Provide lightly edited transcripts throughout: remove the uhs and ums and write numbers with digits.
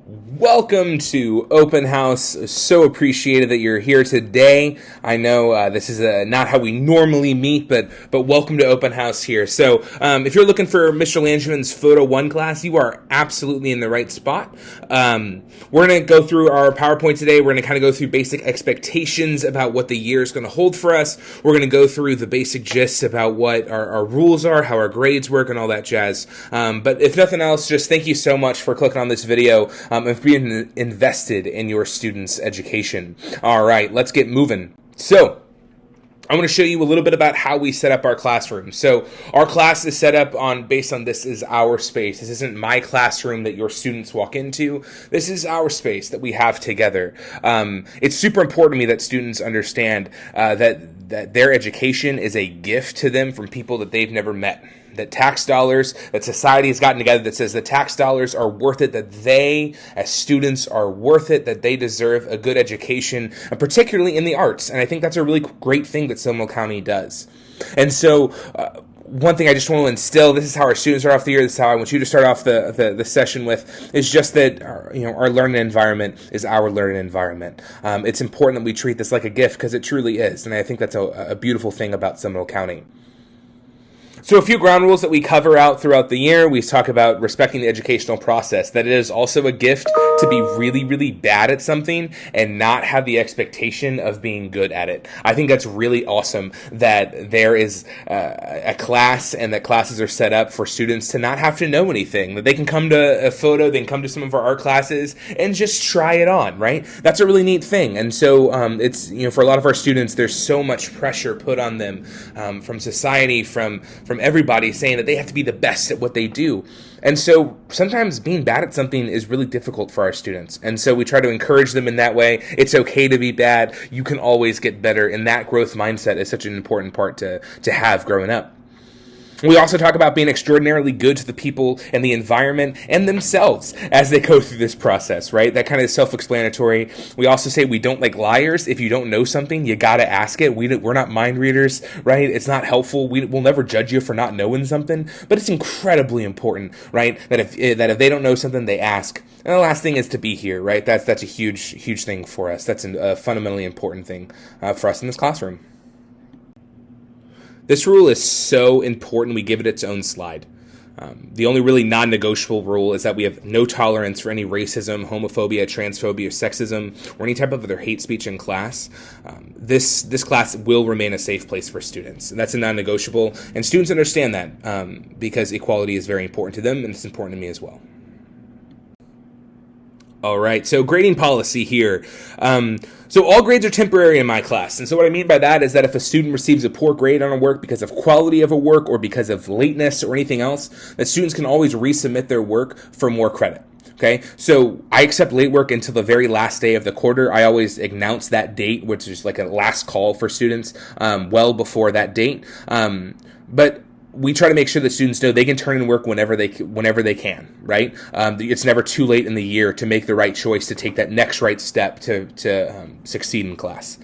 Welcome to Open House. So appreciated that you're here today. I know this is not how we normally meet, but welcome to Open House here. So if you're looking for Mr. Langevin's Photo 1 class, you are absolutely in the right spot. We're going to go through our PowerPoint today. We're going to kind of go through basic expectations about what the year is going to hold for us. We're going to go through the basic gist about what our rules are, how our grades work, and all that jazz. But if nothing else, just thank you so much for clicking on this video. And being invested in your students' education. All right, let's get moving. So, I want to show you a little bit about how we set up our classroom. So our class is set up based on this is our space. This isn't my classroom that your students walk into. This is our space that we have together. It's super important to me that students understand that their education is a gift to them from people that they've never met. That tax dollars, that society has gotten together that says the tax dollars are worth it, that they, as students, are worth it, that they deserve a good education, and particularly in the arts. And I think that's a really great thing that Seminole County does. And so, one thing I just want to instill, this is how our students start off the year, this is how I want you to start off the session with, is just that our learning environment is our learning environment. It's important that we treat this like a gift, because it truly is. And I think that's a beautiful thing about Seminole County. So a few ground rules that we cover out throughout the year. We talk about respecting the educational process, that it is also a gift to be really, really bad at something and not have the expectation of being good at it. I think that's really awesome that there is a class and that classes are set up for students to not have to know anything, that they can come to a photo, they can come to some of our art classes and just try it on, right? That's a really neat thing. And so it's, for a lot of our students, there's so much pressure put on them from society, from everybody saying that they have to be the best at what they do. And so sometimes being bad at something is really difficult for our students. And so we try to encourage them in that way. It's okay to be bad. You can always get better. And that growth mindset is such an important part to have growing up. We also talk about being extraordinarily good to the people and the environment and themselves as they go through this process, right? That kind of self-explanatory. We also say we don't like liars. If you don't know something, you got to ask it. We're not mind readers, right? It's not helpful. We'll never judge you for not knowing something, but it's incredibly important, right? That if they don't know something, they ask. And the last thing is to be here, right? That's a huge thing for us. That's a fundamentally important thing for us in this classroom. This rule is so important we give it its own slide. The only really non-negotiable rule is that we have no tolerance for any racism, homophobia, transphobia, sexism, or any type of other hate speech in class. This class will remain a safe place for students. And that's a non-negotiable, and students understand that because equality is very important to them, and it's important to me as well. All right, so grading policy here. So all grades are temporary in my class. And so what I mean by that is that if a student receives a poor grade on a work because of quality of a work or because of lateness or anything else, that students can always resubmit their work for more credit. Okay, so I accept late work until the very last day of the quarter. I always announce that date, which is like a last call for students, well before that date. But we try to make sure that students know they can turn in work whenever they can, right? It's never too late in the year to make the right choice, to take that next right step to succeed in class.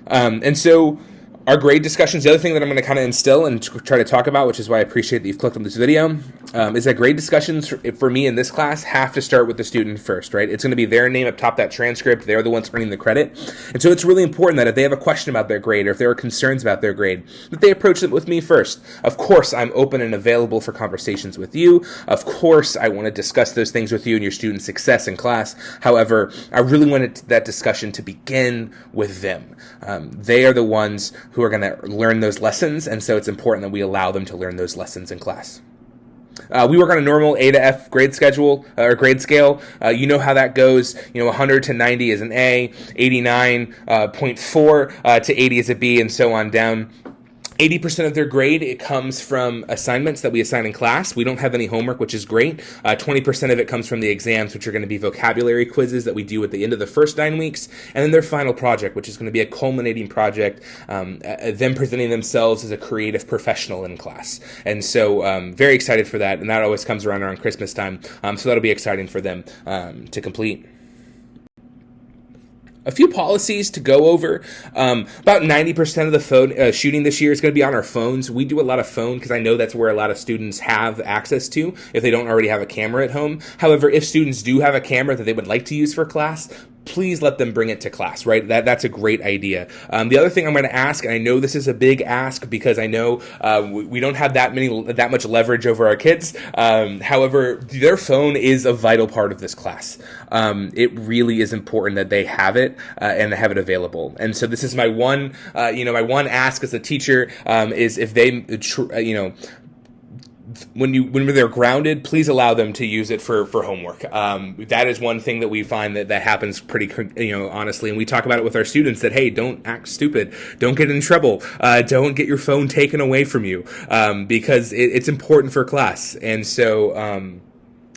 And so our grade discussions, the other thing that I'm going to kind of instill and try to talk about, which is why I appreciate that you've clicked on this video, is that grade discussions for me in this class have to start with the student first, right? It's going to be their name up top that transcript. They're the ones earning the credit. And so it's really important that if they have a question about their grade or if there are concerns about their grade, that they approach it with me first. Of course, I'm open and available for conversations with you. Of course, I want to discuss those things with you and your student success in class. However, I really wanted that discussion to begin with them. They are the ones who are going to learn those lessons, and so it's important that we allow them to learn those lessons in class. We work on a normal A to F grade schedule or grade scale. You know how that goes. 100 to 90 is an A, 89.4 to 80 is a B, and so on down. 80% of their grade, it comes from assignments that we assign in class. We don't have any homework, which is great. 20% of it comes from the exams, which are going to be vocabulary quizzes that we do at the end of the first 9 weeks. And then their final project, which is going to be a culminating project, them presenting themselves as a creative professional in class. And so very excited for that. And that always comes around Christmas time. So that'll be exciting for them to complete. A few policies to go over. About 90% of the phone shooting this year is going to be on our phones. We do a lot of phone because I know that's where a lot of students have access to if they don't already have a camera at home. However, if students do have a camera that they would like to use for class, please let them bring it to class, right? That's a great idea. The other thing I'm going to ask, and I know this is a big ask because I know we don't have that much leverage over our kids. However, their phone is a vital part of this class. It really is important that they have it and have it available. And so this is my one ask as a teacher is if they, when they're grounded, please allow them to use it for homework. That is one thing that we find that happens pretty, honestly. And we talk about it with our students that, hey, don't act stupid. Don't get in trouble. Don't get your phone taken away from you because it's important for class. And so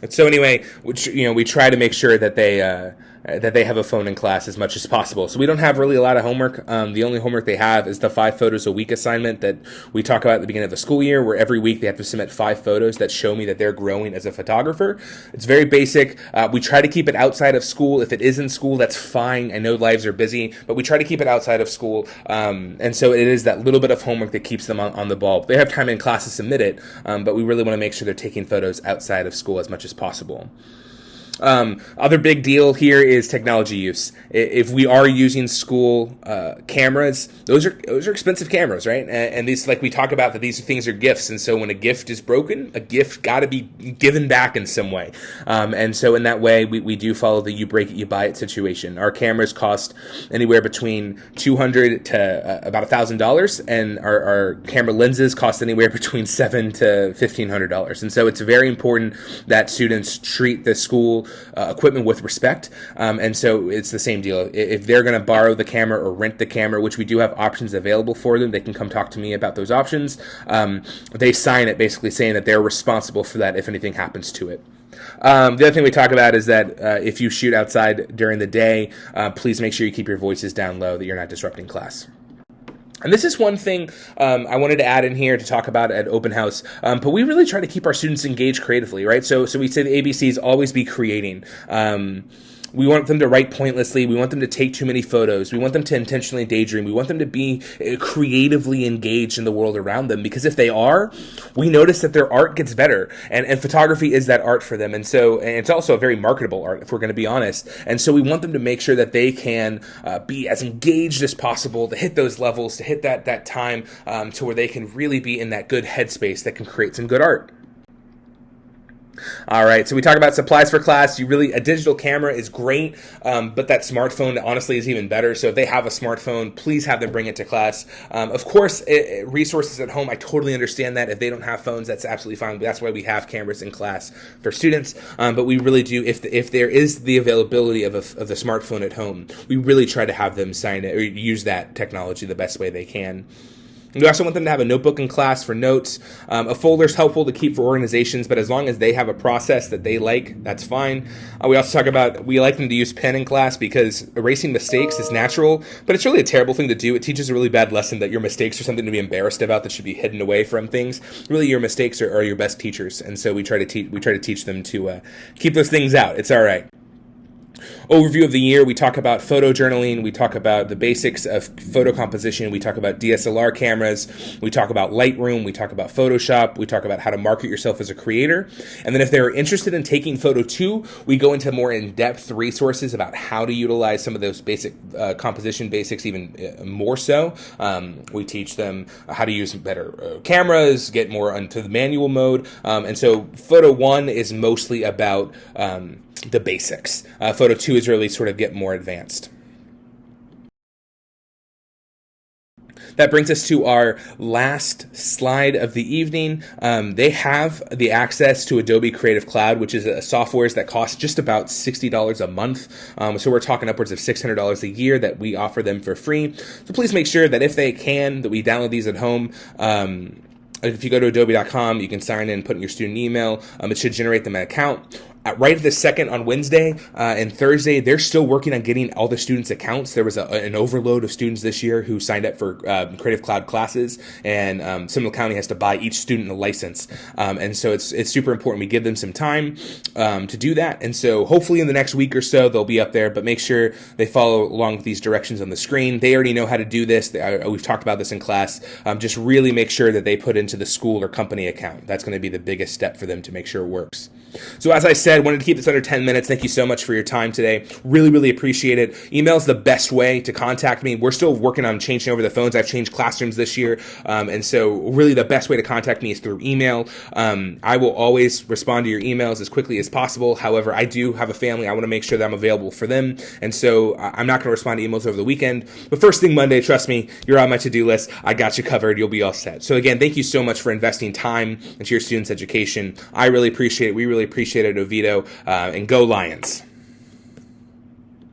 anyway, we try to make sure that they have a phone in class as much as possible. So we don't have really a lot of homework. The only homework they have is the 5 photos a week assignment that we talk about at the beginning of the school year, where every week they have to submit 5 photos that show me that they're growing as a photographer. It's very basic. We try to keep it outside of school. If it is in school, that's fine. I know lives are busy, but we try to keep it outside of school. And so it is that little bit of homework that keeps them on the ball. They have time in class to submit it, but we really want to make sure they're taking photos outside of school as much as possible. Other big deal here is technology use. If we are using school cameras, those are expensive cameras, right? And these, like we talk about, that these things are gifts. And so when a gift is broken, a gift got to be given back in some way. And so in that way, we do follow the you break it, you buy it situation. Our cameras cost anywhere between $200 to about $1,000, and our camera lenses cost anywhere between $700 to $1,500. And so it's very important that students treat the school equipment with respect, and so it's the same deal. If they're going to borrow the camera or rent the camera, which we do have options available for them, they can come talk to me about those options. They sign it basically saying that they're responsible for that if anything happens to it. The other thing we talk about is that if you shoot outside during the day, please make sure you keep your voices down low, that you're not disrupting class. And this is one thing I wanted to add in here to talk about at Open House, but we really try to keep our students engaged creatively, right? So we say the ABCs, always be creating. We want them to write pointlessly. We want them to take too many photos. We want them to intentionally daydream. We want them to be creatively engaged in the world around them, because if they are, we notice that their art gets better, and photography is that art for them. And it's also a very marketable art, if we're going to be honest. And so we want them to make sure that they can be as engaged as possible, to hit those levels, to hit that time to where they can really be in that good headspace that can create some good art. All right, so we talk about supplies for class. A digital camera is great, but that smartphone honestly is even better. So if they have a smartphone, please have them bring it to class. Of course, resources at home, I totally understand that. If they don't have phones, that's absolutely fine. That's why we have cameras in class for students. But we really do, if there is the availability of the smartphone at home, we really try to have them sign it or use that technology the best way they can. We also want them to have a notebook in class for notes. A folder is helpful to keep for organizations, but as long as they have a process that they like, that's fine. We also talk about, we like them to use pen in class because erasing mistakes is natural, but it's really a terrible thing to do. It teaches a really bad lesson that your mistakes are something to be embarrassed about, that should be hidden away from things. Really, your mistakes are your best teachers, and so we try to teach them to keep those things out. It's all right. Overview of the year, we talk about photo journaling, we talk about the basics of photo composition, we talk about DSLR cameras, we talk about Lightroom, we talk about Photoshop, we talk about how to market yourself as a creator. And then if they're interested in taking Photo 2, we go into more in-depth resources about how to utilize some of those basic composition basics, even more so. We teach them how to use better cameras, get more into the manual mode. And so Photo 1 is mostly about the basics. Photo 2 is really sort of get more advanced. That brings us to our last slide of the evening. They have the access to Adobe Creative Cloud, which is a software that costs just about $60 a month. So we're talking upwards of $600 a year that we offer them for free. So please make sure that if they can, that we download these at home. If you go to adobe.com, you can sign in, put in your student email. It should generate them an account. right at the second on Wednesday and Thursday, they're still working on getting all the students' accounts. There was an overload of students this year who signed up for Creative Cloud classes, and Seminole County has to buy each student a license. And so it's super important we give them some time to do that. And so hopefully in the next week or so, they'll be up there, but make sure they follow along with these directions on the screen. They already know how to do this. We've talked about this in class. Just really make sure that they put into the school or company account. That's going to be the biggest step for them to make sure it works. So as I said, wanted to keep this under 10 minutes. Thank you so much for your time today. Really, really appreciate it. Email is the best way to contact me. We're still working on changing over the phones. I've changed classrooms this year. And so really the best way to contact me is through email. I will always respond to your emails as quickly as possible. However, I do have a family. I want to make sure that I'm available for them. And so I'm not going to respond to emails over the weekend. But first thing Monday, trust me, you're on my to-do list. I got you covered. You'll be all set. So again, thank you so much for investing time into your students' education. I really appreciate it. We really appreciate it, Oviedo. And go Lions.